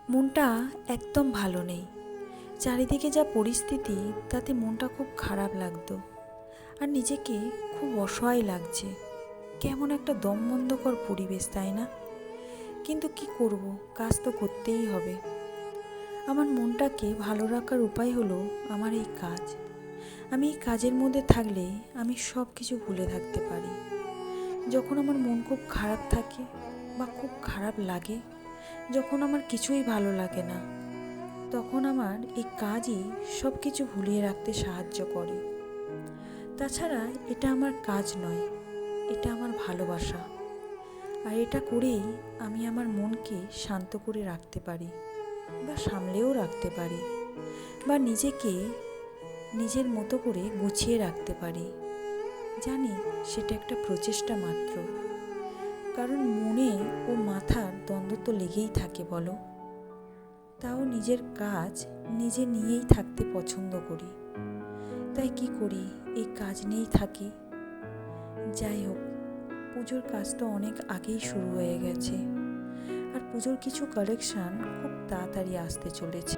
মনটা একদম ভালো নেই। চারিদিকে যা পরিস্থিতি তাতে মনটা খুব খারাপ লাগতো, আর নিজেকে খুব অসহায় লাগছে। কেমন একটা দমবন্ধকর পরিবেশ, তাই না? কিন্তু কি করব, কাজ তো করতেই হবে। আমার মনটাকে ভালো রাখার উপায় হলো আমার এই কাজ। আমি এই কাজের মধ্যে থাকলে আমি সব কিছু ভুলে থাকতে পারি। যখন আমার মন খুব খারাপ থাকে বা খুব খারাপ লাগে, যখন আমার কিছুই ভালো লাগে না, তখন আমার এই কাজই সব কিছু ভুলিয়ে রাখতে সাহায্য করে। তাছাড়া এটা আমার কাজ নয়, এটা আমার ভালোবাসা। আর এটা করেই আমি আমার মনকে শান্ত করে রাখতে পারি, বা সামলেও রাখতে পারি, বা নিজেকে নিজের মতো করে গুছিয়ে রাখতে পারি। জানি সেটা একটা প্রচেষ্টা মাত্র, কারণ মনে ও মাথার দ্বন্দ্ব তো লেগেই থাকে বলো। তাও নিজের কাজ নিজে নিয়েই থাকতে পছন্দ করি, তাই কি করি, এই কাজ নিয়েই থাকি। যাই হোক, পুজোর কাজ তো অনেক আগেই শুরু হয়ে গেছে, আর পুজোর কিছু কালেকশান খুব তাড়াতাড়ি আসতে চলেছে।